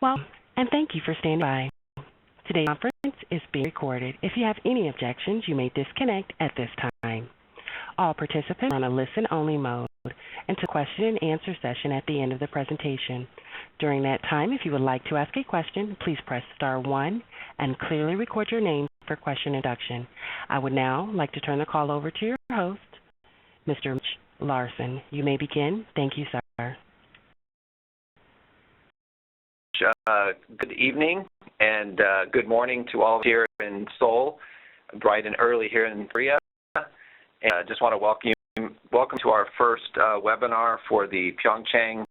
Welcome, and thank you for standing by. Today's conference is being recorded. If you have any objections, you may disconnect at this time. All participants are on a listen-only mode until question and answer session at the end of the presentation. During that time, if you would like to ask a question, please press star one and clearly record your name for question induction. I would now like to turn the call over to your host, Mr. Mitch Larson. You may begin. Thank you, sir. Good evening and good morning to all here in Seoul, bright and early here in Korea. And I just want to welcome to our first webinar for the PyeongChang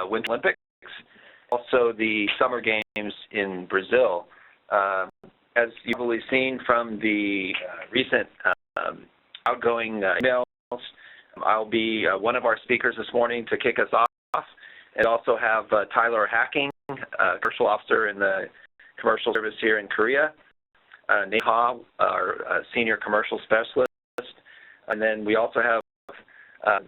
Winter Olympics, also the Summer Games in Brazil. As you've probably seen from the recent outgoing emails, I'll be one of our speakers this morning to kick us off, and also have Tyler Hacking, commercial officer in the commercial service here in Korea, Nate Ha, our senior commercial specialist, and then we also have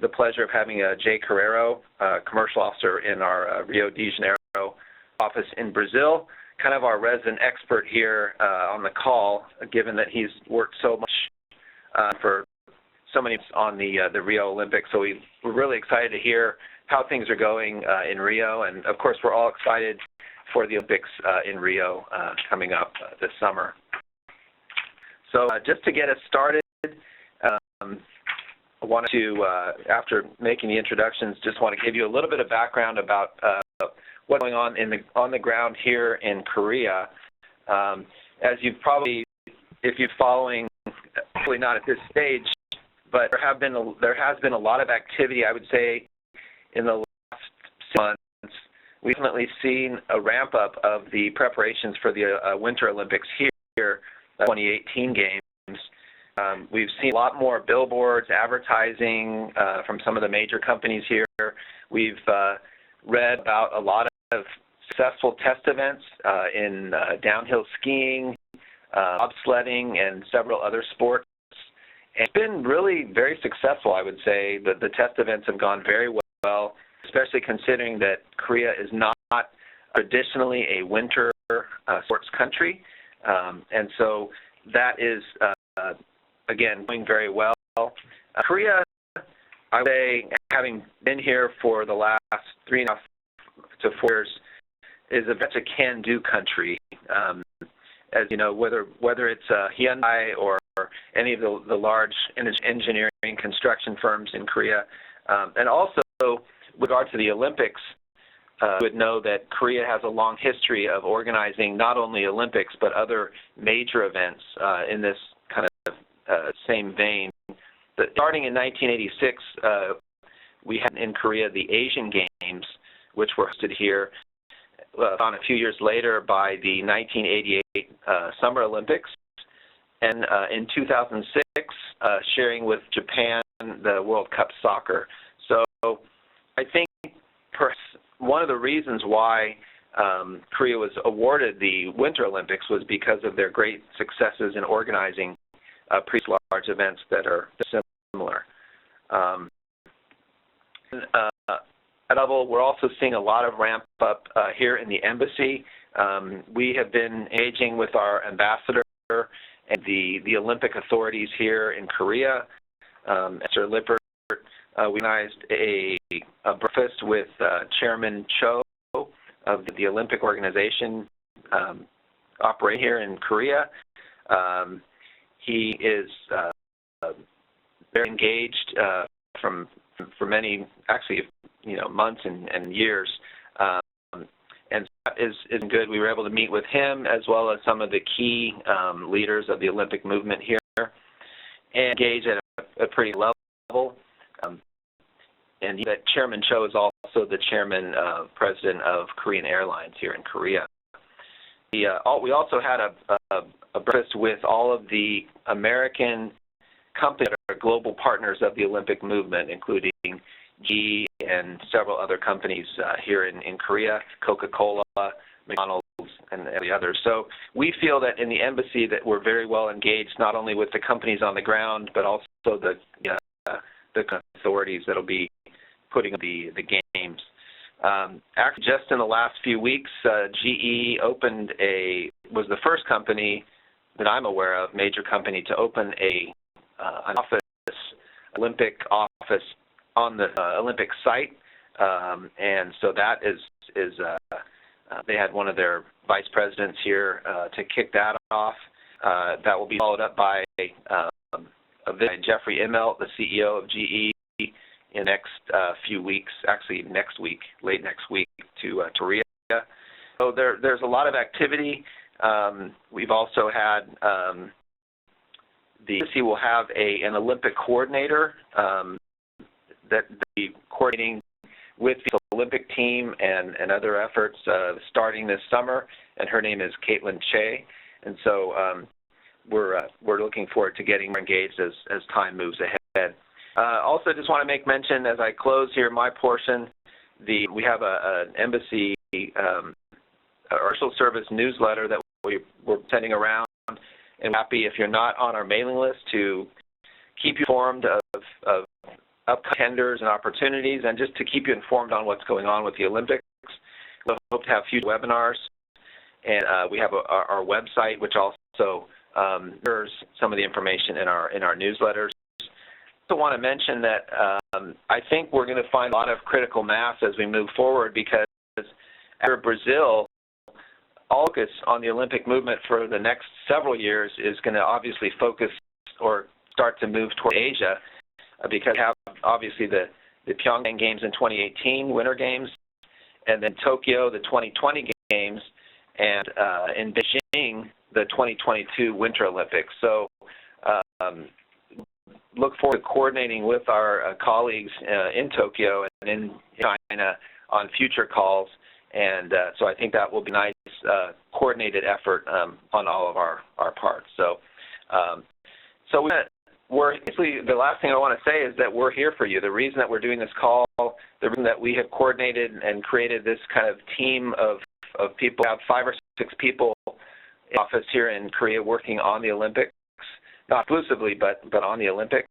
the pleasure of having Jay Carrero, commercial officer in our Rio de Janeiro office in Brazil, kind of our resident expert here on the call, given that he's worked so much for so many on the Rio Olympics. So we're really excited to hear how things are going in Rio, and of course we're all excited for the Olympics in Rio coming up this summer. So just to get us started, I wanted to, after making the introductions, just want to give you a little bit of background about what's going on the ground here in Korea. As you've probably, if you're following, probably not at this stage, but there has been a lot of activity, I would say, in the last 6 months. We've definitely seen a ramp up of the preparations for the Winter Olympics here, the 2018 Games. We've seen a lot more billboards, advertising from some of the major companies here. We've read about a lot of successful test events in downhill skiing, bobsledding, and several other sports. And it's been really very successful, I would say. The test events have gone very well, especially considering that Korea is not traditionally a winter sports country. And so that is, again, going very well. Korea, I would say, having been here for the last 3.5 to 4 years, is a very can-do country. As you know, whether it's Hyundai or any of the large engineering construction firms in Korea. And also, with regard to the Olympics, you would know that Korea has a long history of organizing not only Olympics, but other major events in this kind of same vein. Starting in 1986, we had in Korea the Asian Games, which were hosted here on a few years later by the 1988 Summer Olympics, and in 2006, sharing with Japan the World Cup soccer. So I think perhaps one of the reasons why Korea was awarded the Winter Olympics was because of their great successes in organizing pretty large events that are similar. At level, we're also seeing a lot of ramp up here in the embassy. We have been engaging with our ambassador and the Olympic authorities here in Korea. Sir Lippert, we organized a breakfast with Chairman Cho of the Olympic organization operating here in Korea. He is very engaged for many, actually, months and years, and that is good. We were able to meet with him as well as some of the key leaders of the Olympic movement here and engage at a pretty level. And that Chairman Cho is also the chairman, president of Korean Airlines here in Korea. We also had a breakfast with all of the American companies that are global partners of the Olympic movement, including GE and several other companies here in Korea, Coca-Cola, McDonald's, and the others. So we feel that in the embassy that we're very well engaged, not only with the companies on the ground, but also the authorities that will be putting the games. Actually, just in the last few weeks, GE was the first company that I'm aware of, major company, to open an Olympic office on the Olympic site, and so that is they had one of their vice presidents here to kick that off. That will be followed up by a visit by Jeffrey Immelt, the CEO of GE, in the next few weeks, actually next week, late next week, to Korea. So there's a lot of activity. We've also had the embassy will have an Olympic coordinator that will be coordinating with the Olympic team and other efforts starting this summer, and her name is Caitlin Che. And so we're looking forward to getting more engaged as time moves ahead. Also, just want to make mention as I close here my portion, we have an embassy social service newsletter that we're sending around, and we're happy if you're not on our mailing list to keep you informed of upcoming tenders and opportunities, and just to keep you informed on what's going on with the Olympics. We hope to have future webinars, and we have our website, which also mirrors some of the information in our newsletters. I also want to mention that I think we're going to find a lot of critical mass as we move forward, because after Brazil, all focus on the Olympic movement for the next several years is going to obviously focus or start to move toward Asia, because we have obviously the PyeongChang Games in 2018, Winter Games, and then Tokyo, the 2020 Games, and in Beijing, the 2022 Winter Olympics. So look forward to coordinating with our colleagues in Tokyo and in China on future calls, and so I think that will be a nice coordinated effort on all of our parts. So basically, the last thing I want to say is that we're here for you. The reason that we're doing this call, the reason that we have coordinated and created this kind of team of people, we have 5 or 6 people in the office here in Korea working on the Olympics, not exclusively, but on the Olympics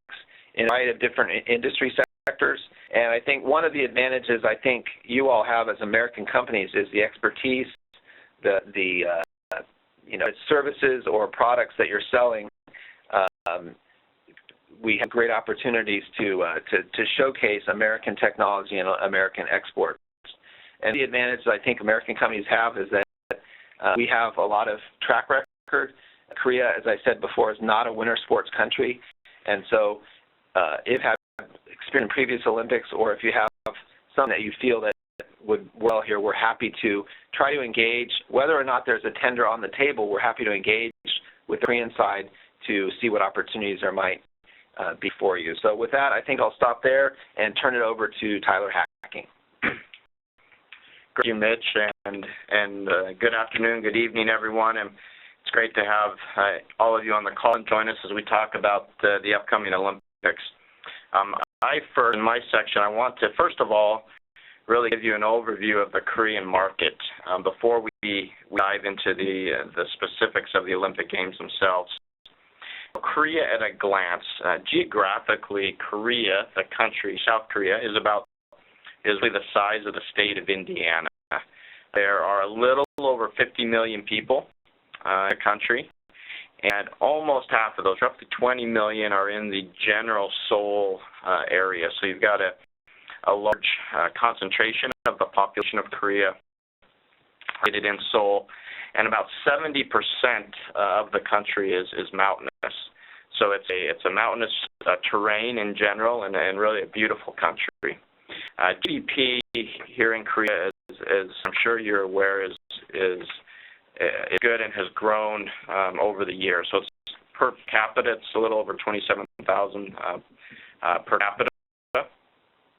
in a variety of different industry sectors. And I think one of the advantages I think you all have as American companies is the expertise, the services or products that you're selling. We have great opportunities to showcase American technology and American exports. And the advantage I think American companies have is that we have a lot of track record. Korea, as I said before, is not a winter sports country, and so if you have experience in previous Olympics, or if you have something that you feel that would work well here, we're happy to try to engage. Whether or not there's a tender on the table, we're happy to engage with the Korean side to see what opportunities there might be for you. So with that, I think I'll stop there and turn it over to Tyler Hacking. Thank you, Mitch, and good afternoon, good evening, everyone. And it's great to have all of you on the call and join us as we talk about the upcoming Olympics. In my section, I want to, first of all, really give you an overview of the Korean market before we dive into the specifics of the Olympic Games themselves. Korea at a glance. Geographically, Korea, the country, South Korea, is really the size of the state of Indiana. There are a little over 50 million people in the country, and almost half of those, roughly 20 million, are in the general Seoul area. So you've got a large concentration of the population of Korea located in Seoul, and about 70% of the country is mountainous. So it's a mountainous terrain in general, and really a beautiful country. GDP here in Korea, as I'm sure you're aware, is good and has grown over the years. So it's per capita, it's a little over 27,000 per capita.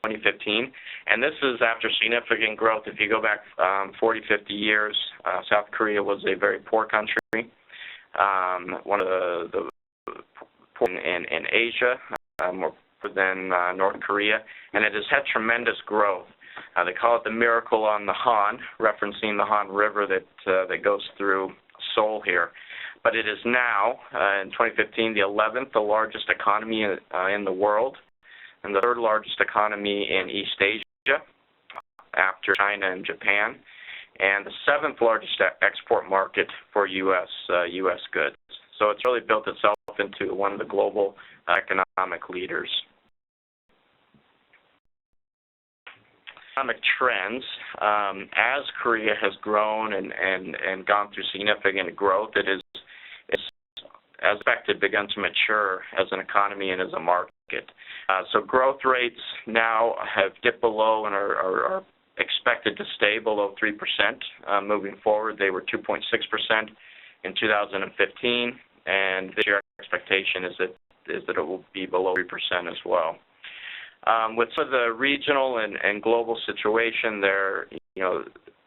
2015, and this is after significant growth. If you go back 40, 50 years, South Korea was a very poor country, one of the poor in Asia, more than North Korea, and it has had tremendous growth. They call it the miracle on the Han, referencing the Han River that goes through Seoul here. But it is now, in 2015, the 11th largest economy in the world, and the 3rd largest economy in East Asia. after China and Japan, and the 7th largest export market for U.S. goods. So it's really built itself into one of the global economic leaders. Economic trends, as Korea has grown and gone through significant growth, it's as expected begun to mature as an economy and as a market. So growth rates now have dipped below and are expected to stay below 3% moving forward. They were 2.6% in 2015, and this year expectation is that it will be below 3% as well. With some of the regional and global situation there,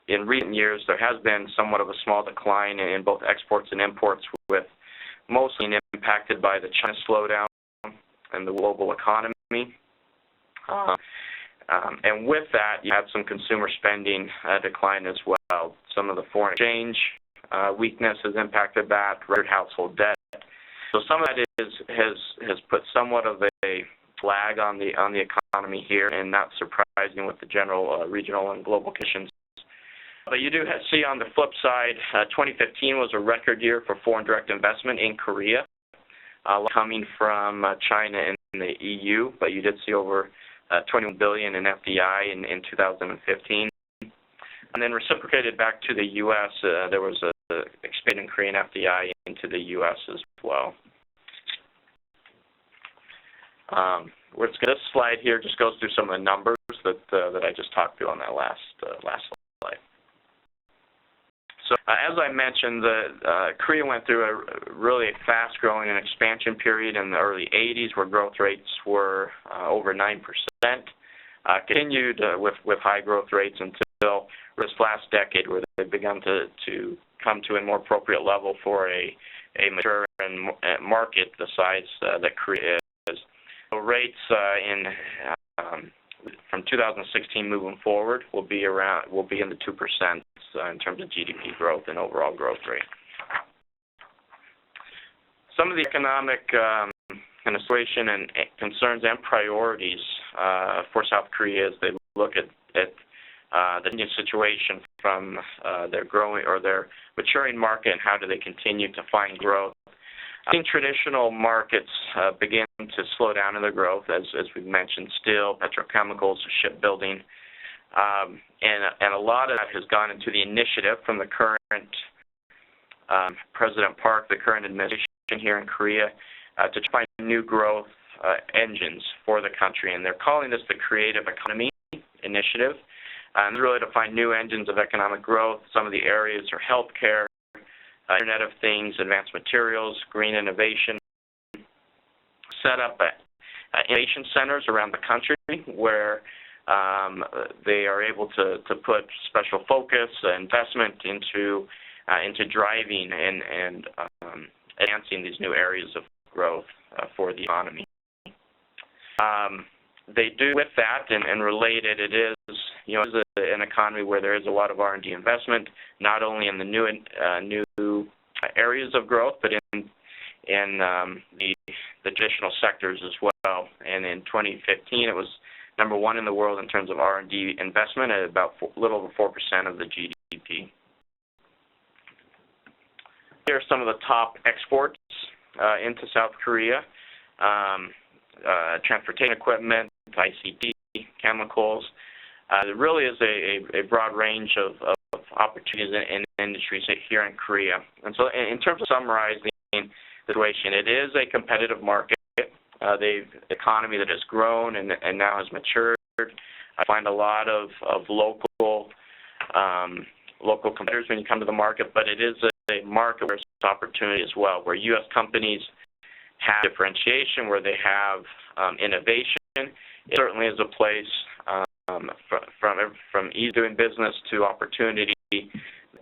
in recent years there has been somewhat of a small decline in both exports and imports, with mostly impacted by the China slowdown and the global economy. And with that, you have some consumer spending decline as well. Some of the foreign exchange weakness has impacted that, record household debt. So some of that has put somewhat of a lag on the economy here, and not surprising with the general regional and global conditions. But you do see on the flip side, 2015 was a record year for foreign direct investment in Korea, coming from China and the EU, but you did see over $21 billion in FDI in 2015. And then reciprocated back to the U.S., there was a expanding Korean FDI into the U.S. as well. This slide here just goes through some of the numbers that I just talked through on that last slide. So as I mentioned, Korea went through a really fast-growing and expansion period in the early 80s, where growth rates were over 9%. Continued with high growth rates until this last decade, where they've begun to come to a more appropriate level for a mature market the size that Korea is. So rates from 2016 moving forward will be in the 2% in terms of GDP growth and overall growth rate. Some of the economic kind of situation and concerns and priorities for South Korea as they look at the Indian situation from their growing or their maturing market, and how do they continue to find growth. I think traditional markets begin to slow down in their growth, as we've mentioned, steel, petrochemicals, shipbuilding, and a lot of that has gone into the initiative from the current President Park, the current administration here in Korea, to find new growth engines for the country, and they're calling this the Creative Economy Initiative, and really to find new engines of economic growth. Some of the areas are healthcare, Internet of Things, advanced materials, green innovation. Set up innovation centers around the country where they are able to put special focus, investment into driving and enhancing these new areas of growth for the economy. They do with that, and related, it is an economy where there is a lot of R&D investment, not only in the new areas of growth, but in the traditional sectors as well. And in 2015, it was number one in the world in terms of R&D investment, at about a little over 4% of the GDP. Here are some of the top exports into South Korea: transportation equipment, ICT, chemicals. There really is a broad range of opportunities in industries here in Korea. And so in terms of summarizing the situation, it is a competitive market. They've economy that has grown and now has matured. I find a lot of local competitors when you come to the market, but it is a market where there's opportunity as well, where U.S. companies have differentiation, where they have innovation. It certainly is a place from ease doing business to opportunity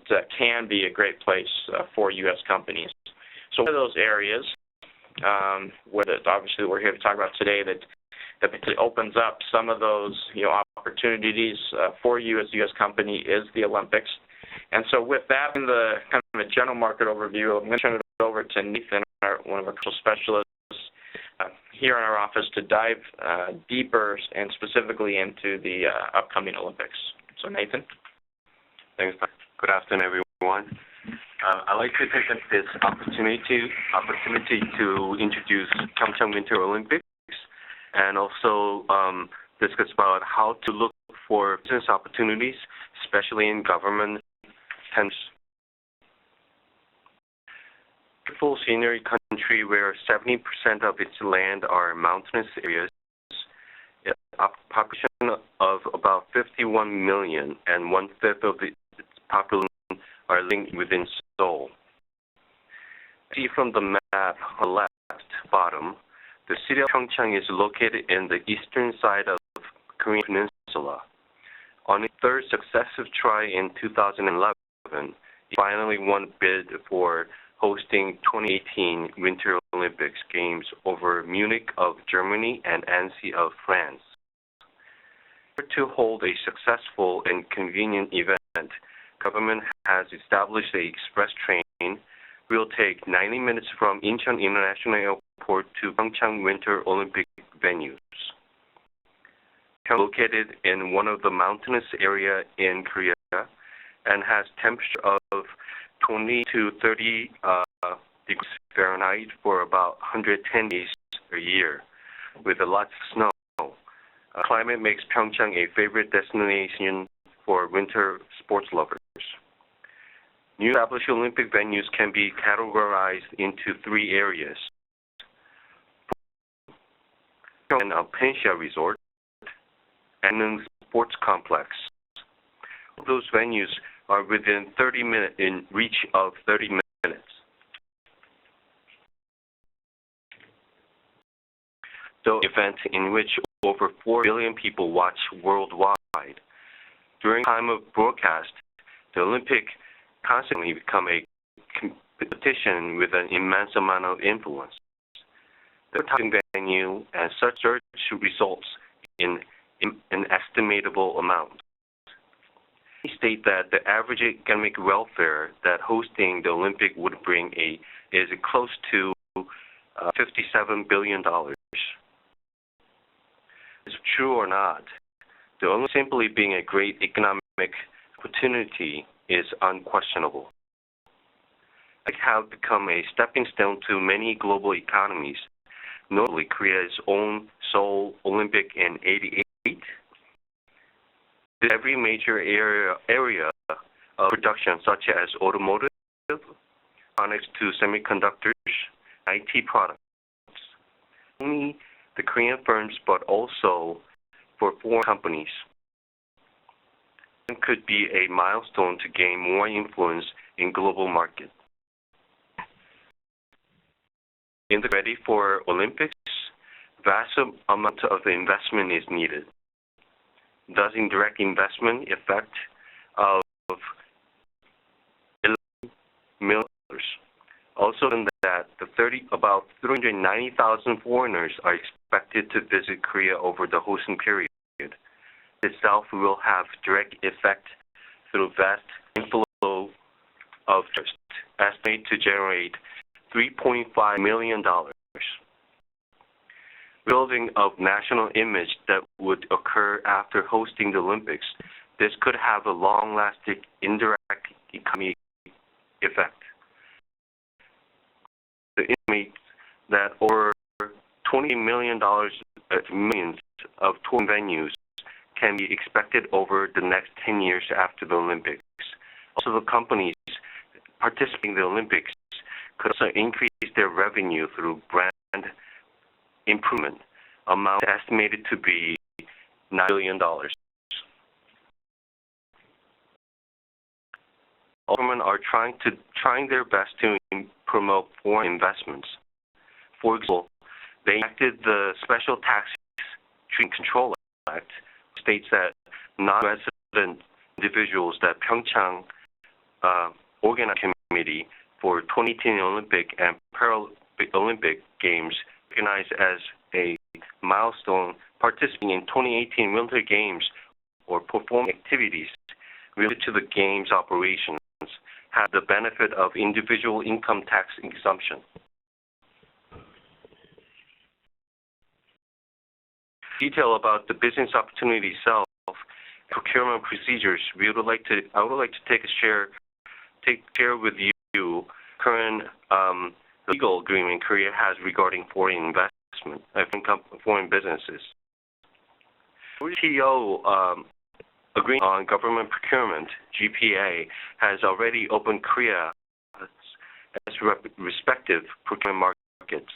that can be a great place for U.S. companies. So one of those areas, obviously we're here to talk about today, that opens up some of those opportunities for you as a U.S. company, is the Olympics. And so with that in the kind of a general market overview, I'm going to turn it over to Nathan, one of our cultural specialists here in our office, to dive deeper and specifically into the upcoming Olympics. So Nathan? Thanks. Good afternoon, everyone. I'd like to take this opportunity to introduce PyeongChang Winter Olympics and also discuss about how to look for business opportunities, especially in government tenders. Beautiful scenery country where 70% of its land are mountainous areas, a population of about 51 million, and one-fifth of its population are living within Seoul. See from the map on the left bottom, the city of PyeongChang is located in the eastern side of Korean Peninsula. On its third successive try in 2011, it finally won a bid for hosting 2018 Winter Olympics Games over Munich of Germany and Annecy of France. To hold a successful and convenient event, government has established an express train will take 90 minutes from Incheon International Airport to PyeongChang Winter Olympic venues. Located in one of the mountainous area in Korea and has temperature of 20 to 30 degrees Fahrenheit for about 110 days a year, with a lot of snow. Climate makes PyeongChang a favorite destination for winter sports lovers. New established Olympic venues can be categorized into three areas: and a Pensia Resort and Sports Complex. Those venues are within 30 minutes in reach of 30 minutes. So event in which over 4 billion people watch worldwide. During time of broadcast, the Olympic constantly become a competition with an immense amount of influence. The advertising venue and such search results in an estimatable amount. He state that the average economic welfare that hosting the Olympic would bring is close to $57 billion. Is true or not, the only simply being a great economic opportunity is unquestionable. It has become a stepping stone to many global economies, notably Korea's own Seoul Olympic in '88. Every major area of production, such as automotive, electronics to semiconductors, IT products. Only the Korean firms, but also for foreign companies. It could be a milestone to gain more influence in global market. In the ready for Olympics, vast amount of investment is needed. Thus, indirect investment effect of $11 million. Also, in that about 390,000 foreigners are expected to visit Korea over the hosting period. Itself will have direct effect through vast inflow of tourists, estimated to generate $3.5 million. Building of national image that would occur after hosting the Olympics, this could have a long-lasting indirect economic effect. The estimate that over $20 millions of touring venues can be expected over the next 10 years after the Olympics. Also, the companies participating in the Olympics could also increase their revenue through brand improvement, amount estimated to be $9 billion. Government are trying their best to promote foreign investments. For example, they enacted the Special Tax Treaty Control Act, which states that non-resident individuals that PyeongChang Organizing Committee for 2018 Olympic and Paralympic Games recognized as a milestone participating in 2018 Winter Games or performing activities related to the Games operations have the benefit of individual income tax exemption. Detail about the business opportunity itself procurement procedures, I would like to take share with you current legal agreement Korea has regarding foreign investment, foreign businesses. WTO agreement on government procurement, GPA, has already opened Korea as respective procurement markets.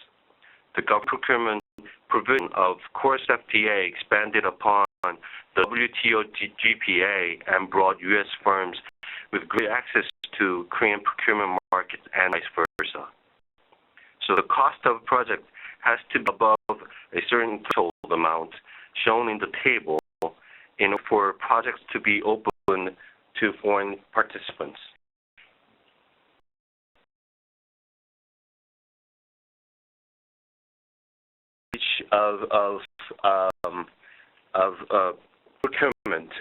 The government procurement provision of course FTA expanded upon the WTO GPA and brought U.S. firms with great access to Korean procurement markets and vice versa. So the cost of a project has to be above a certain threshold amount shown in the table in order for projects to be open to foreign participants. Of procurement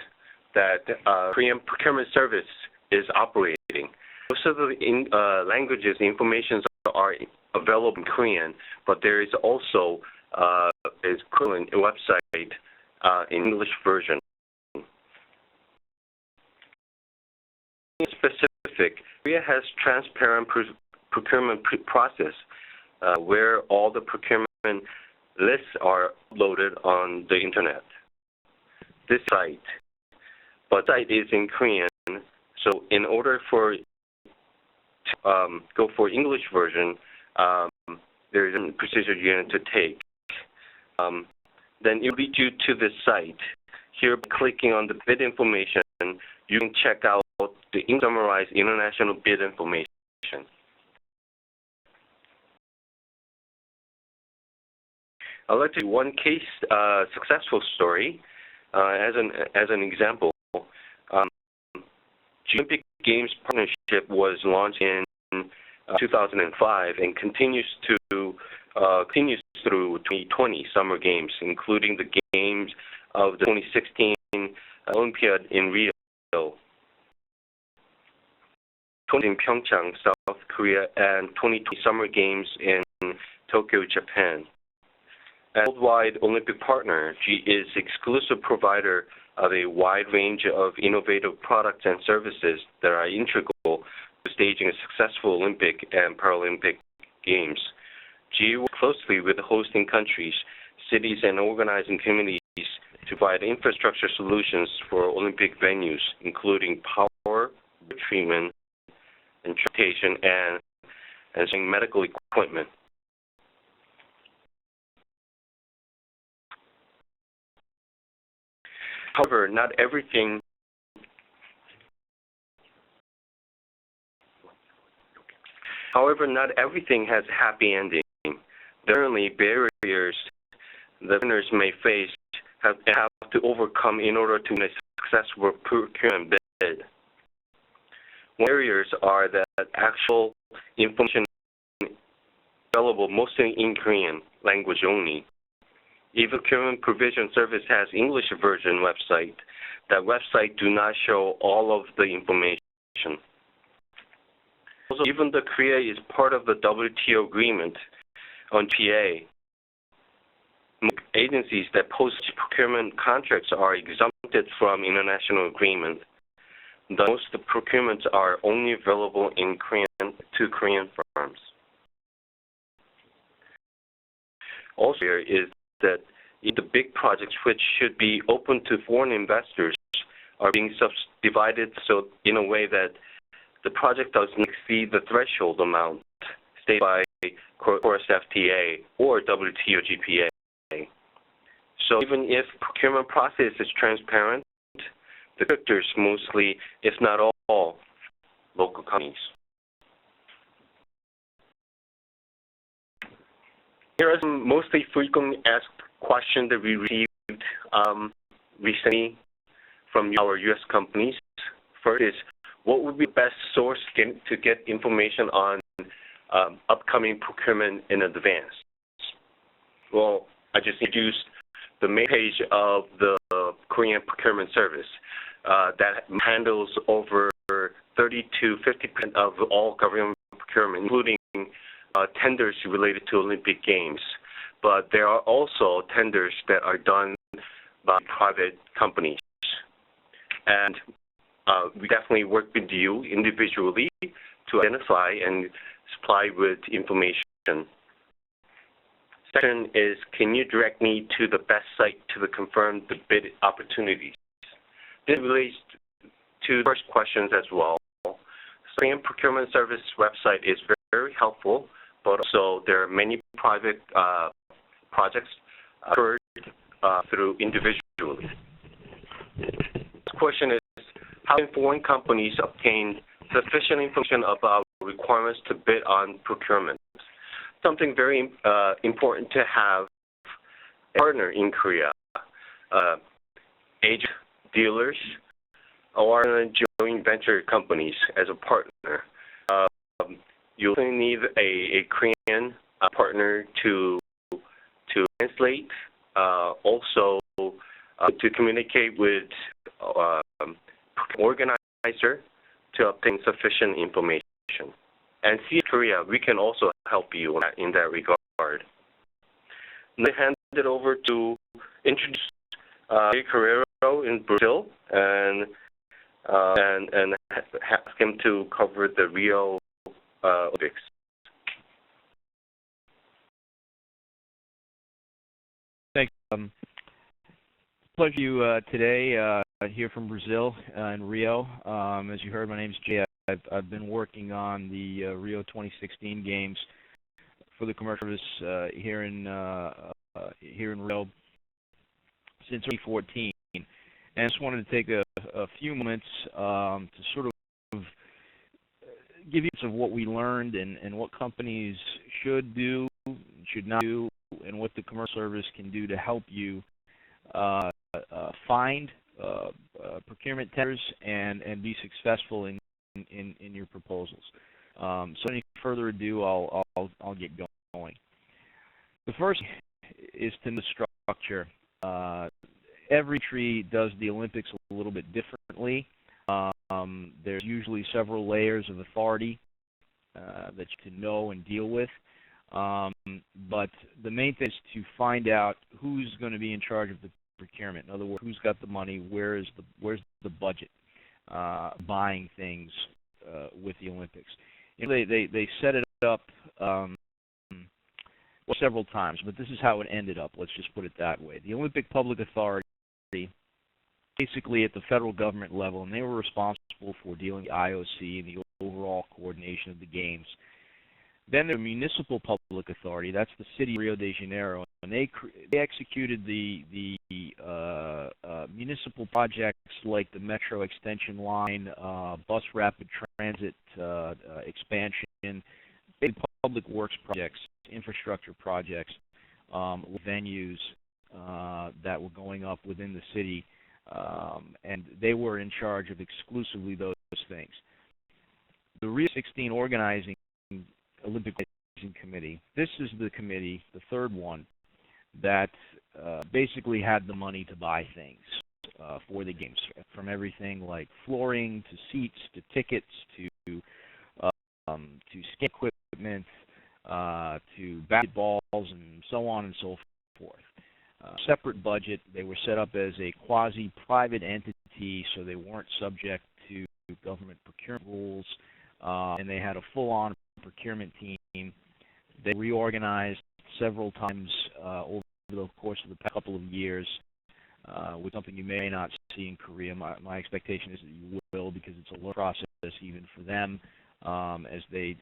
that Korean procurement service is operating. Most of the languages, information are available in Korean, but there is also is equivalent website in English version. In specific, Korea has transparent procurement process where all the procurement lists are loaded on the internet. This site, but site is in Korean, so in order for go for English version, there is a procedure you need to take. Then it will lead you to this site. Here, by clicking on the bid information, you can check out the summarized international bid information. I'd like to do one case successful story as an example. Olympic Games partnership was launched in 2005 and continues through 2020 Summer Games, including the games of the 2016 Olympiad in Rio, 20 in PyeongChang, South Korea, and 2020 Summer Games in Tokyo, Japan. As worldwide Olympic partner, G is exclusive provider of a wide range of innovative products and services that are integral to staging a successful Olympic and Paralympic Games. G works closely with the hosting countries, cities, and organizing communities to provide infrastructure solutions for Olympic venues, including power, treatment, and transportation, and medical equipment. However, not everything has a happy ending. There are only barriers the winners may face have to overcome in order to make a successful procurement bid. Barriers are that actual information available mostly in Korean language only. Even procurement provision service has English version website. That website do not show all of the information. Also, even though Korea is part of the WTO agreement on PA, agencies that post procurement contracts are exempted from international agreement. Most of the procurements are only available in Korean to Korean firms. Also, here is that the big projects which should be open to foreign investors are being subdivided so in a way that the project doesn't exceed the threshold amount stated by course FTA or WTO GPA. So even if procurement process is transparent, the sectors mostly, if not all, local companies. Here are some mostly frequently asked questions that we received recently from our U.S. companies. First is, what would be the best source to get information on upcoming procurement in advance? Well, I just introduced the main page of the Korean procurement service that handles over 30 to 50% of all government procurement, including tenders related to Olympic Games. But there are also tenders that are done by private companies. and we definitely work with you individually to identify and supply with information. Second is, can you direct me to the best site to confirm the bid opportunities? This relates to the first questions as well. Korean Procurement Service website is very helpful, but also there are many private projects occurred through individually. The question is, how can foreign companies obtain sufficient information about requirements to bid on procurement? Something very important to have a partner in Korea, agent dealers, or joint venture companies as a partner. You'll need a Korean partner to translate, also to communicate with organizer to obtain sufficient information. And see Korea, we can also help you in that regard. Now I hand it over to introduce Carrero in Brazil and ask him to cover the Rio Olympics. Thanks. Pleasure you today here from Brazil in Rio. As you heard, my name is Jay. I've been working on the Rio 2016 games for the commercial service here in Rio since 2014, and I just wanted to take a few moments to sort of give you some of what we learned and what companies should do, should not do, and what the commercial service can do to help you find procurement tenders and be successful in your proposals. So any further ado, I'll get going. The first is to know the structure. Every country does the Olympics a little bit differently. There's usually several layers of authority that you can know and deal with. But the main thing is to find out who's going to be in charge of the procurement. In other words, who's got the money, where's the budget buying things with the Olympics. You know, they set it up several times, but this is how it ended up. Let's just put it that way. The Olympic Public Authority, basically at the federal government level, and they were responsible for dealing with the IOC and the overall coordination of the games. Then the Municipal Public Authority, that's the city of Rio de Janeiro, and they executed the municipal projects like the Metro Extension Line, bus rapid transit expansion, big public works projects, infrastructure projects, venues that were going up within the city, and they were in charge of exclusively those things. The Rio 16 organizing Olympic Committee, this is the committee, the third one, that basically had the money to buy things for the games, from everything like flooring to seats to tickets to skate equipment to basketballs and so on and so forth. Separate budget. They were set up as a quasi-private entity, so they weren't subject to government procurement rules, and they had a full-on procurement team. They reorganized several times over the course of the past couple of years, with something you may not see in Korea. My expectation is that you will, because it's a learning process even for them as they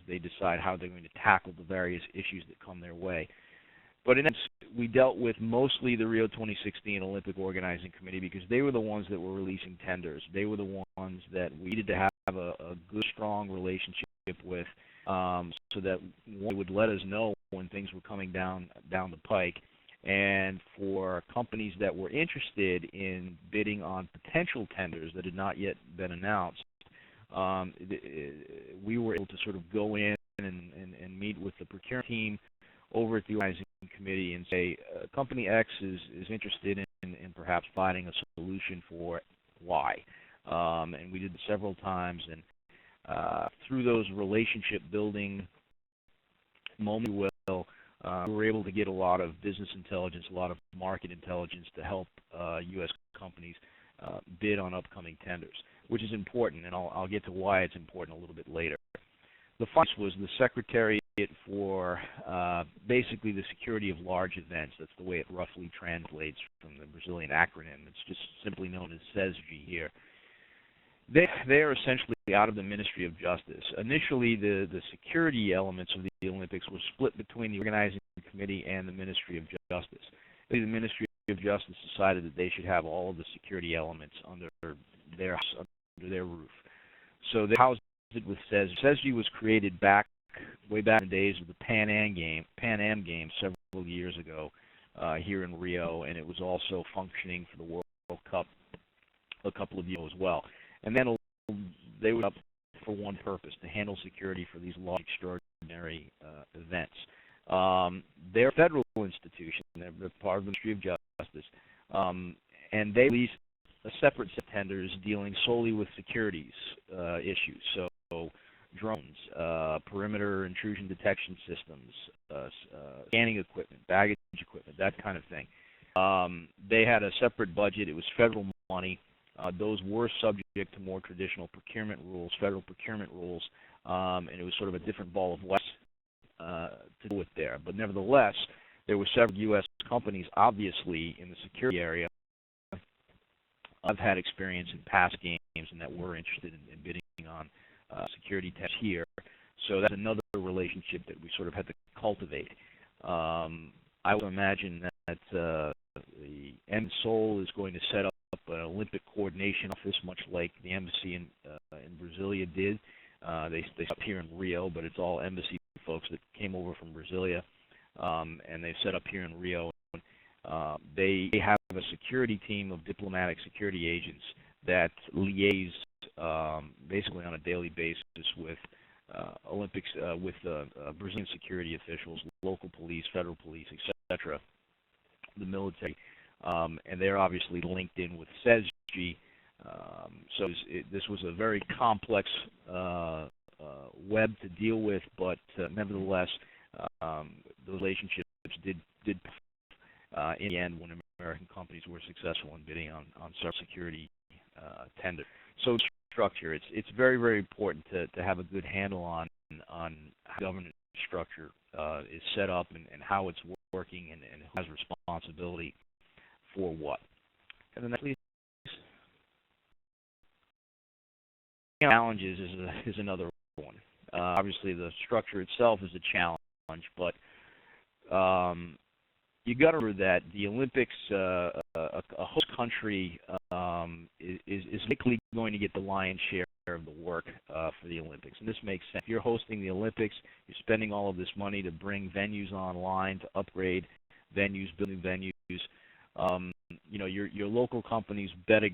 decide how they're going to tackle the various issues that come their way. But in essence, we dealt with mostly the Rio 2016 Olympic Organizing Committee because they were the ones that were releasing tenders. They were the ones that we needed to have a good, strong relationship with, so that one would let us know when things were coming down the pike. And for companies that were interested in bidding on potential tenders that had not yet been announced, we were able to sort of go in and meet with the procurement team over at the organizing committee and say, company X is interested in perhaps finding a solution for Y. And we did it several times, and through those relationship building moments, we were able to get a lot of business intelligence, a lot of market intelligence to help U.S. companies bid on upcoming tenders, which is important, and I'll get to why it's important a little bit later. The first was the Secretariat for basically the security of large events. That's the way it roughly translates from the Brazilian acronym. It's just simply known as SESG here. They are essentially out of the Ministry of Justice. Initially, the security elements of the Olympics were split between the organizing committee and the Ministry of Justice. The Ministry of Justice decided that they should have all of the security elements under their roof. So they housed it with SESG. SESG was created way back in the days of the Pan Am Games several years ago here in Rio, and it was also functioning for the World Cup a couple of years as well. And then they were up for one purpose, to handle security for these large, extraordinary events. They're a federal institution. They're part of the Ministry of Justice. And they released a separate set of tenders dealing solely with securities issues. So drones, perimeter intrusion detection systems, scanning equipment, baggage equipment, that kind of thing. They had a separate budget. It was federal money. Those were subject to more traditional procurement rules, federal procurement rules, and it was sort of a different ball of wax to do with there. But nevertheless, there were several U.S. companies, obviously, in the security area. I've had experience in past games and that were interested in bidding on security tests here. So that's another relationship that we sort of had to cultivate. I would imagine that the Embassy Seoul is going to set up an Olympic coordination office, much like the embassy in Brasilia did. They set up here in Rio, but it's all embassy folks that came over from Brasilia, and they've set up here in Rio. They have a security team of diplomatic security agents that liaise basically on a daily basis with Brazilian security officials, local police, federal police, etc., the military. And they're obviously linked in with SESG. So this was a very complex web to deal with, but nevertheless, the relationships did in the end when American companies were successful in bidding on cybersecurity tender. So structure, it's very, very important to have a good handle on how governance structure is set up and how it's working and who has responsibility for what. And then please. Challenges is another one. Obviously, the structure itself is a challenge, but you got to remember that the Olympics, a host country is likely going to get the lion's share of the work for the Olympics, and this makes sense. If you're hosting the Olympics, you're spending all of this money to bring venues online, to upgrade venues, building venues. Your local companies better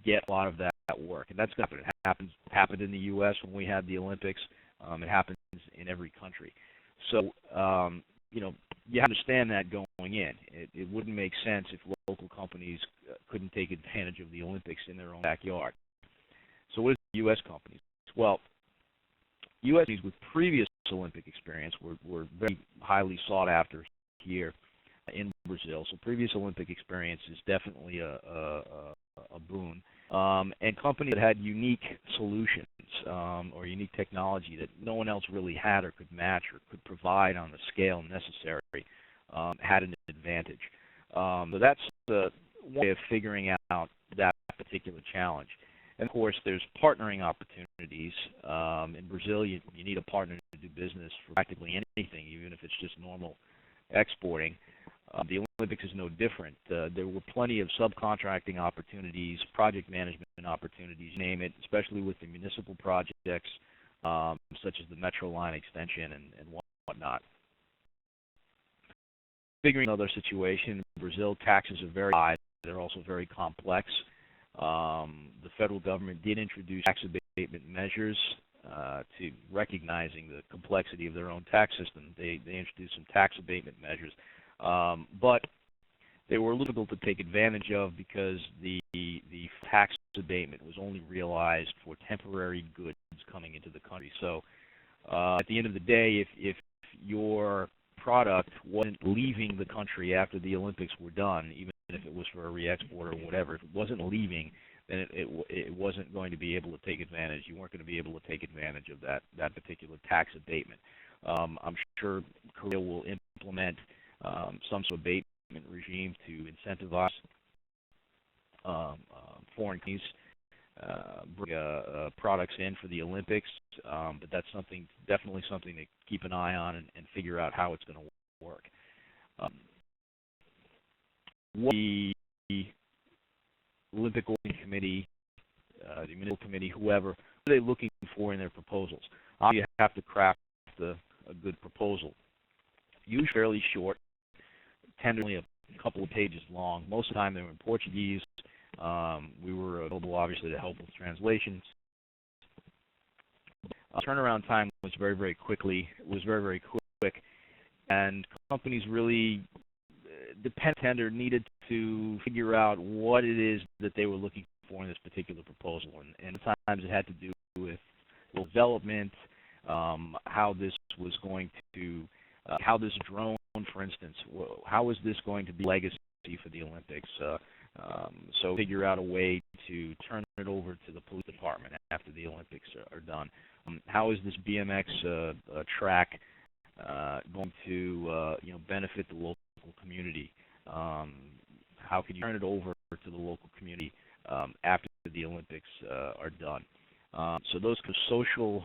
get a lot of that work, and that's going to happen. It happened in the U.S. when we had the Olympics. It happens in every country. So, you have to understand that going in. It wouldn't make sense if local companies couldn't take advantage of the Olympics in their own backyard. So what is the U.S. companies? Well, U.S. companies with previous Olympic experience were very highly sought after here in Brazil. So previous Olympic experience is definitely a boon. And companies that had unique solutions or unique technology that no one else really had or could match or could provide on the scale necessary had an advantage. So that's the one way of figuring out that particular challenge. And of course, there's partnering opportunities. In Brazil, you need a partner to do business for practically anything, even if it's just normal exporting. The Olympics is no different. There were plenty of subcontracting opportunities, project management opportunities, you name it, especially with the municipal projects such as the Metro line extension and whatnot. Figuring another situation, in Brazil, taxes are very high. They're also very complex. The federal government did introduce tax abatement measures to recognizing the complexity of their own tax system. They introduced some tax abatement measures. But they were difficult to take advantage of because the tax abatement was only realized for temporary goods coming into the country. So at the end of the day, if your product wasn't leaving the country after the Olympics were done, even if it was for a re-export or whatever, if it wasn't leaving, then it wasn't going to be able to take advantage. You weren't going to be able to take advantage of that particular tax abatement. I'm sure Korea will implement some sort of abatement regime to incentivize foreign companies bring products in for the Olympics, but that's definitely something to keep an eye on and figure out how it's going to work. What the Olympic Committee, the Municipal Committee, whoever, what are they looking for in their proposals? You have to craft a good proposal. Usually fairly short, only a couple of pages long. Most of the time they were in Portuguese. We were available, obviously, to help with translations. Turnaround time was very quick, and companies really needed to figure out what it is that they were looking for in this particular proposal, and sometimes it had to do with development, how this was going to, how this drone, for instance, how is this going to be legacy for the Olympics? So figure out a way to turn it over to the police department after the Olympics are done. How is this BMX track going to benefit the local community? How can you turn it over to the local community after the Olympics are done? So those social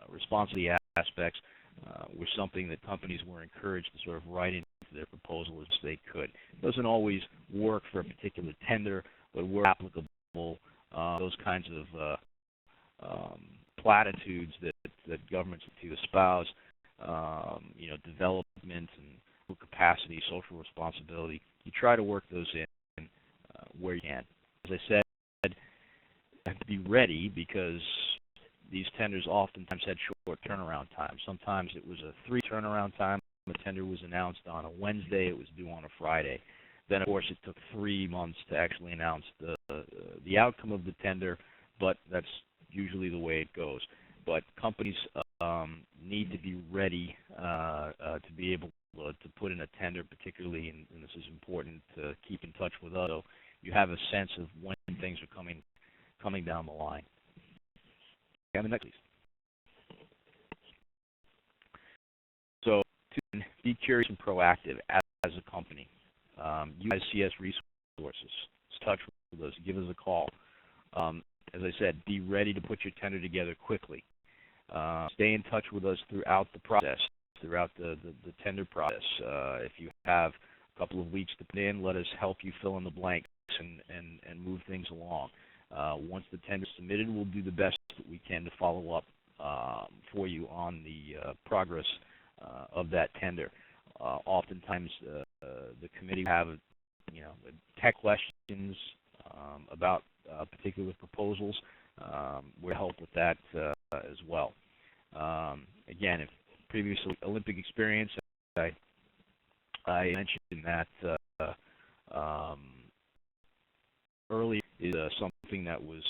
responsibility aspects were something that companies were encouraged to sort of write into their proposal as they could. It doesn't always work for a particular tender, but where applicable, those kinds of platitudes that governments to espouse, development and capacity, social responsibility, you try to work those in where you can. As I said, you have to be ready because these tenders oftentimes had short turnaround time. Sometimes it was a 3 turnaround time. The tender was announced on a Wednesday. It was due on a Friday. Then, of course, it took 3 months to actually announce the outcome of the tender, but that's usually the way it goes. But companies need to be ready to be able to put in a tender, particularly, and this is important to keep in touch with us, so you have a sense of when things are coming down the line. Okay, the next, please. So, to be curious and proactive as a company. Use CS resources. Touch with us. Give us a call. As I said, be ready to put your tender together quickly. Stay in touch with us throughout the process, throughout the tender process. If you have a couple of weeks to put in, let us help you fill in the blanks and move things along. Once the tender is submitted, we'll do the best that we can to follow up for you on the progress of that tender. Oftentimes, the committee will have tech questions about particular proposals. We'll help with that as well. Again, if previous Olympic experience, I mentioned that earlier, is something that was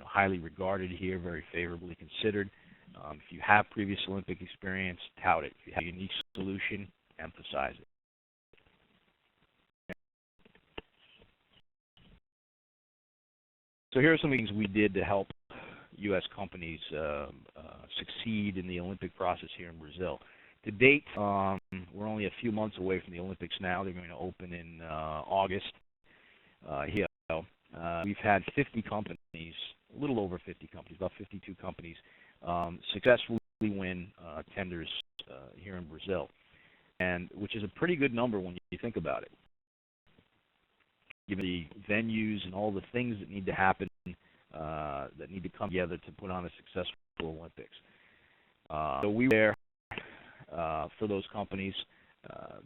highly regarded here, very favorably considered. If you have previous Olympic experience, tout it. If you have a unique solution, emphasize it. So here are some things we did to help U.S. companies succeed in the Olympic process here in Brazil. To date, we're only a few months away from the Olympics now. They're going to open in August here. We've had 50 companies, a little over 50 companies, about 52 companies, successfully win tenders here in Brazil, and which is a pretty good number when you think about it. Given the venues and all the things that need to happen, that need to come together to put on a successful Olympics. So we were there for those companies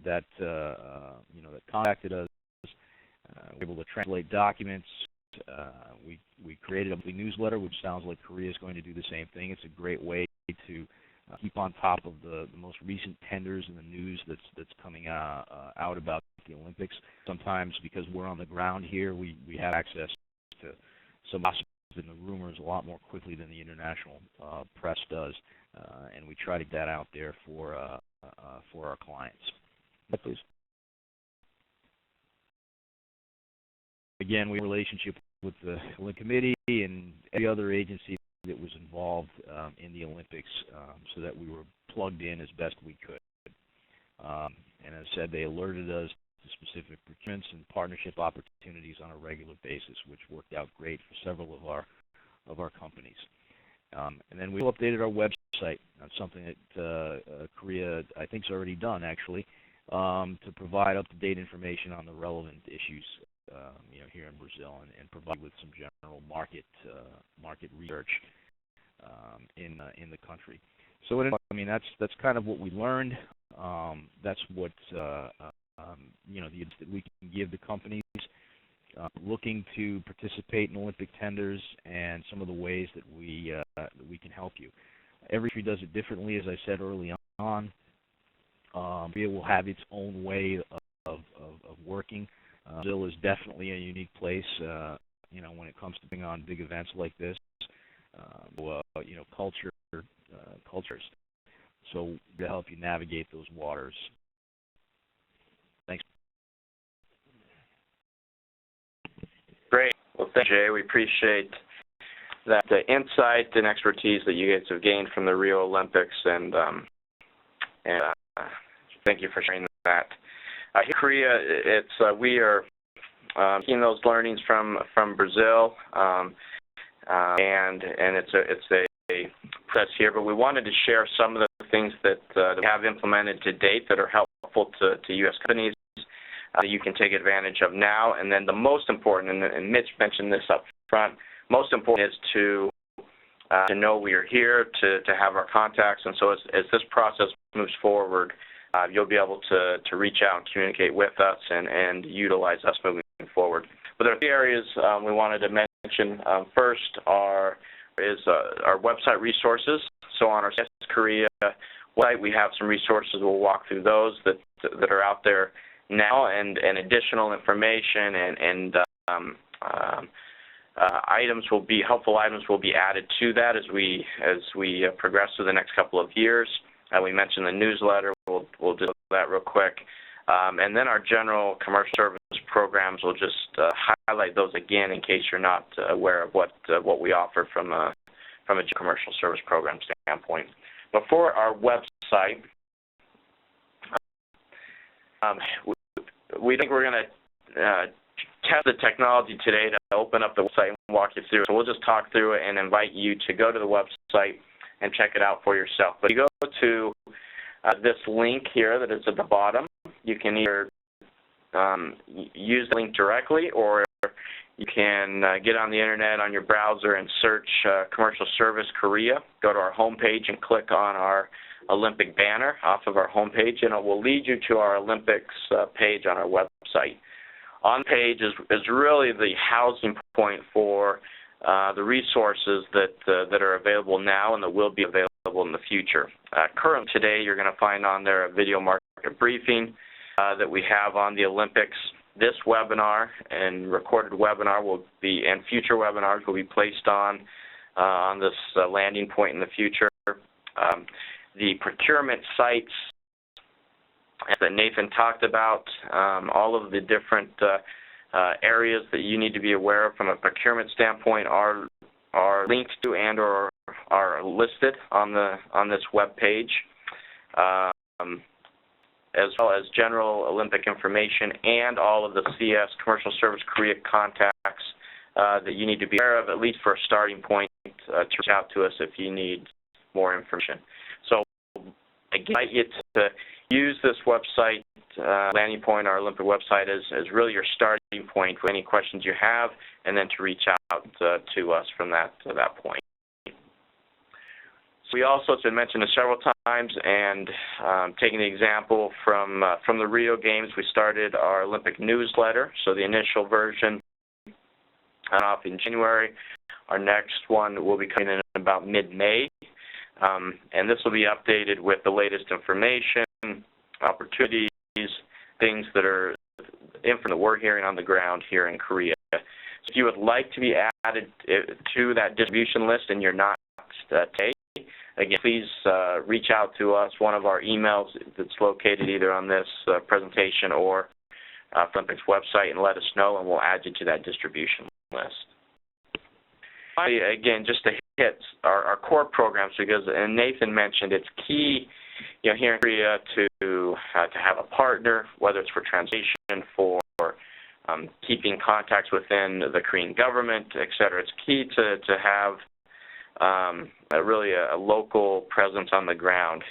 that that contacted us. We were able to translate documents. We created a newsletter, which sounds like Korea is going to do the same thing. It's a great way to keep on top of the most recent tenders and the news that's coming out about the Olympics. Sometimes, because we're on the ground here, we have access to some gossip and the rumors a lot more quickly than the international press does, and we try to get that out there for our clients. Please. Again, we have a relationship with the Olympic Committee and every other agency that was involved in the Olympics, so that we were plugged in as best we could. And as I said, they alerted us to specific procurements and partnership opportunities on a regular basis, which worked out great for several of our companies. And then we updated our website on something that Korea, I think, has already done, actually, to provide up-to-date information on the relevant issues, here in Brazil, and provide with some general market research in the country. So, I mean, that's kind of what we learned. That's what the that we can give the companies looking to participate in Olympic tenders, and some of the ways that we can help you. Every country does it differently, as I said early on. It will have its own way of working. Brazil is definitely a unique place, when it comes to being on big events like this. Cultures. So to help you navigate those waters. Thanks. Great. Well, thank you, Jay. We appreciate that insight and expertise that you guys have gained from the Rio Olympics, and thank you for sharing that. Here in Korea, we are taking those learnings from Brazil, and it's a process here. But we wanted to share some of the things that we have implemented to date that are helpful to U.S. companies that you can take advantage of now. And then the most important, and Mitch mentioned this up front, most important is to know we are here, to have our contacts. And so as this process moves forward, you'll be able to reach out and communicate with us and utilize us moving forward. But there are 3 areas we wanted to mention. First is our website resources. So on our Korea website, we have some resources. We'll walk through those that are out there now, and additional information and helpful items will be added to that as we progress through the next couple of years. We mentioned the newsletter. We'll do that real quick. And then our general commercial service programs, will just highlight those again in case you're not aware of what we offer from a commercial service program standpoint. But for our website, we think we're going to test the technology today to open up the website and walk you through it. So we'll just talk through it and invite you to go to the website and check it out for yourself. But you go to this link here that is at the bottom. You can either use the link directly, or you can get on the internet on your browser and search Commercial Service Korea. Go to our homepage and click on our Olympic banner off of our homepage, and it will lead you to our Olympics page on our website. On page is really the housing point for the resources that are available now and that will be available in the future. Currently today, you're going to find on there a video market briefing that we have on the Olympics. This webinar and recorded webinar and future webinars will be placed on this landing point in the future. The procurement sites that Nathan talked about, all of the different areas that you need to be aware of from a procurement standpoint are linked to and or are listed on this web page, as well as general Olympic information and all of the CS Commercial Service Korea contacts that you need to be aware of, at least for a starting point, to reach out to us if you need more information. So again, I invite you to use this website landing point, our Olympic website, as really your starting point for any questions you have, and then to reach out to us from that point. We also, it's been mentioned several times, and taking the example from the Rio Games, we started our Olympic newsletter. So the initial version off in January. Our next one will be coming in about mid-May, and this will be updated with the latest information, opportunities, things that are information that we're hearing on the ground here in Korea. So if you would like to be added to that distribution list and you're not today, again, please reach out to us, one of our emails that's located either on this presentation or Olympics website, and let us know, and we'll add you to that distribution list. Finally, again, just to hit our core programs, because and Nathan mentioned it's key, here in Korea to have a partner, whether it's for translation, for keeping contacts within the Korean government, et cetera. It's key to have really a local presence on the ground.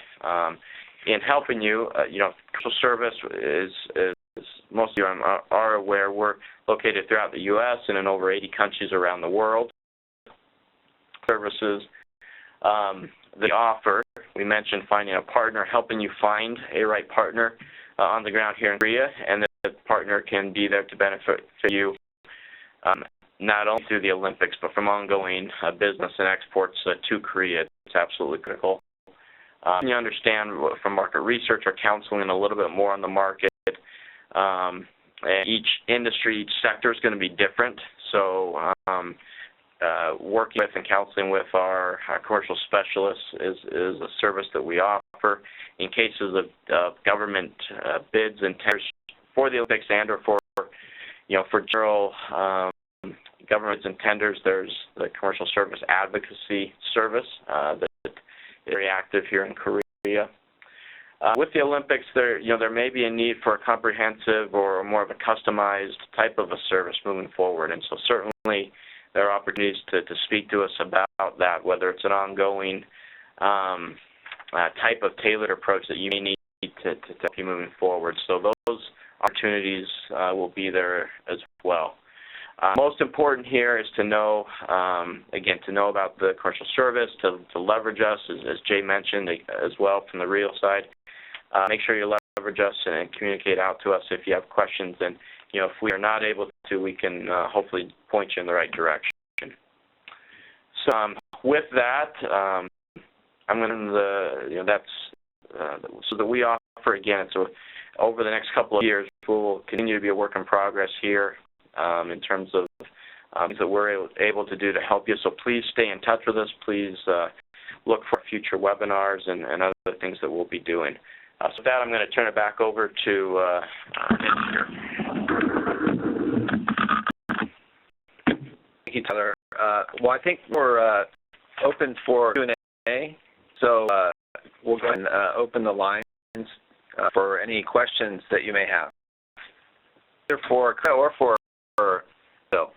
In helping you, commercial service is most of you are aware, we're located throughout the U.S. and in over 80 countries around the world. Services they offer, we mentioned finding a partner, helping you find a right partner on the ground here in Korea, and the partner can be there to benefit you not only through the Olympics, but from ongoing business and exports to Korea. It's absolutely critical. You understand from market research or counseling a little bit more on the market. And each industry, each sector is going to be different. So working with and counseling with our commercial specialists is a service that we offer in cases of government bids and tenders for the Olympics and or for general governments and tenders. There's the commercial service advocacy service that is very active here in Korea. With the Olympics, there may be a need for a comprehensive or more of a customized type of a service moving forward, and so certainly there are opportunities to speak to us about that, whether it's an ongoing type of tailored approach that you may need to help you moving forward. So those opportunities will be there as well. Most important here is to know, again, to know about the commercial service, to leverage us, as Jay mentioned as well from the Rio side. Make sure you leverage us and communicate out to us if you have questions. And, if we are not able to, we can hopefully point you in the right direction. So with that, I'm going to, so that we offer, again, so over the next couple of years, we'll continue to be a work in progress here in terms of things that we're able to do to help you. So please stay in touch with us. Please look for future webinars and other things that we'll be doing. So with that, I'm going to turn it back over to Nick here. Thank you, Tyler. Well, I think we're open for Q&A, so we'll go ahead and open the lines for any questions that you may have, either for or for Bill.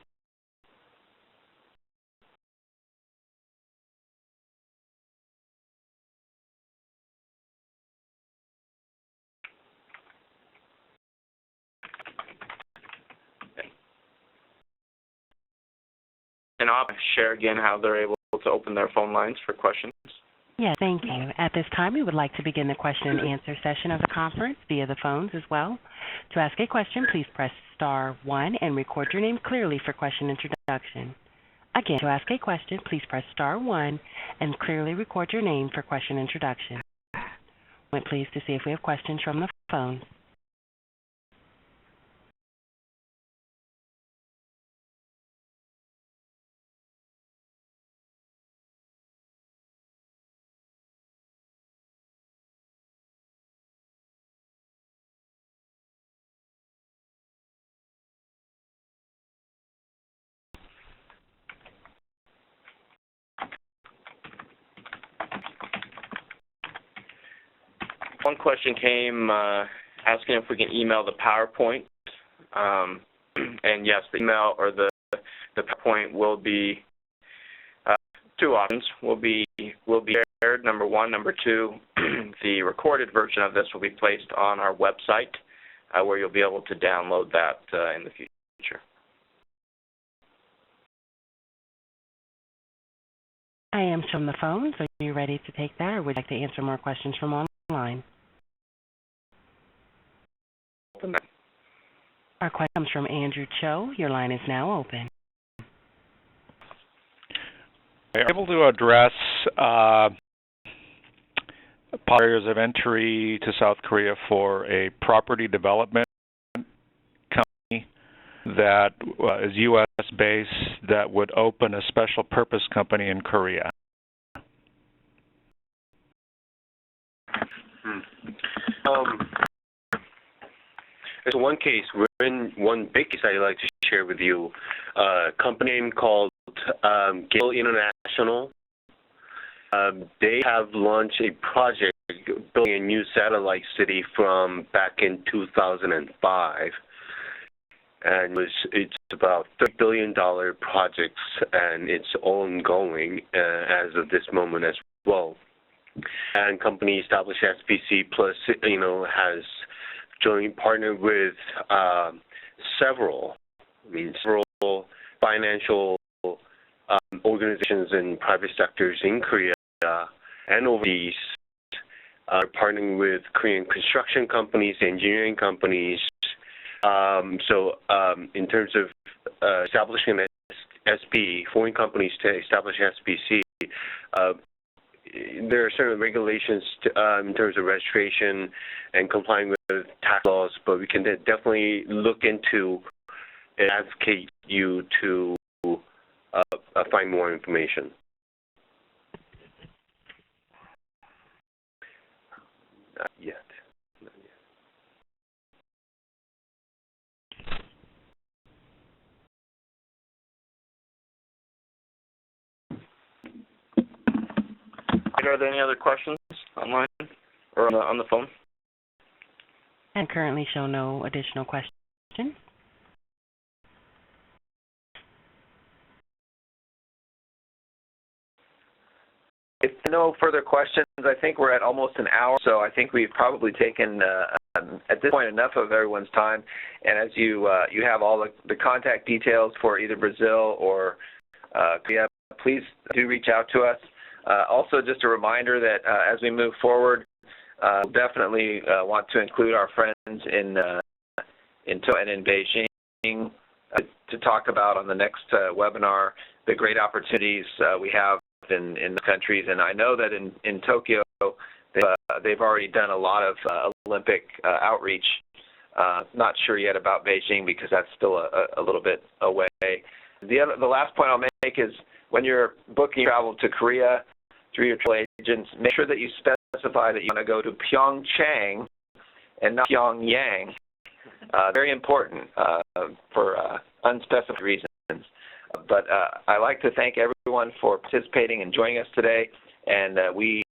And I'll share again how they're able to open their phone lines for questions. Yeah, thank you. At this time, we would like to begin the question and answer session of the conference via the phones as well. To ask a question, please press *1 and record your name clearly for question introduction. Again, to ask a question, please press *1 and clearly record your name for question introduction. We're pleased to see if we have questions from the phone. One question came asking if we can email the PowerPoint, and yes, the email or the PowerPoint will be two options. Will be shared. Number one. Number two, the recorded version of this will be placed on our website, where you'll be able to download that in the future. I am from the phones. Are you ready to take that, or would you like to answer more questions from online? Our question comes from Andrew Cho. Your line is now open. Are you able to address barriers of entry to South Korea for a property development company that is U.S.-based that would open a special purpose company in Korea? There's one case, one big case I'd like to share with you. A company name called Gale International. They have launched a project building a new satellite city from back in 2005. And it's about $30 billion projects, and it's ongoing as of this moment as well. And company established SPC Plus, has joint partnered with several financial organizations and private sectors in Korea and overseas, partnering with Korean construction companies, engineering companies. In terms of establishing an SP, foreign companies to establish SPC, there are certain regulations in terms of registration and complying with tax laws, but we can definitely look into and advocate you to find more information. Not yet. Are there any other questions online or on the phone? And currently show no additional questions. If no further questions, I think we're at almost an hour, so I think we've probably taken, at this point, enough of everyone's time. And as you have all the contact details for either Brazil or Korea, please do reach out to us. Also, just a reminder that as we move forward, we'll definitely want to include our friends in Tokyo and in Beijing to talk about on the next webinar the great opportunities we have in the countries. And I know that in Tokyo, they've already done a lot of Olympic outreach. Not sure yet about Beijing because that's still a little bit away. The last point I'll make is when you're booking travel to Korea through your travel agents, make sure that you specify that you want to go to PyeongChang and not Pyongyang. Very important for unspecified reasons. But I'd like to thank everyone for participating and joining us today, and we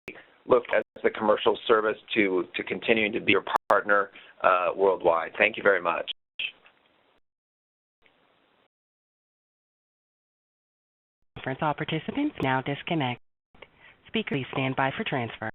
look as the commercial service to continuing to be your partner worldwide. Thank you very much. Conference all participants now disconnect. Speaker, please stand by for transfer.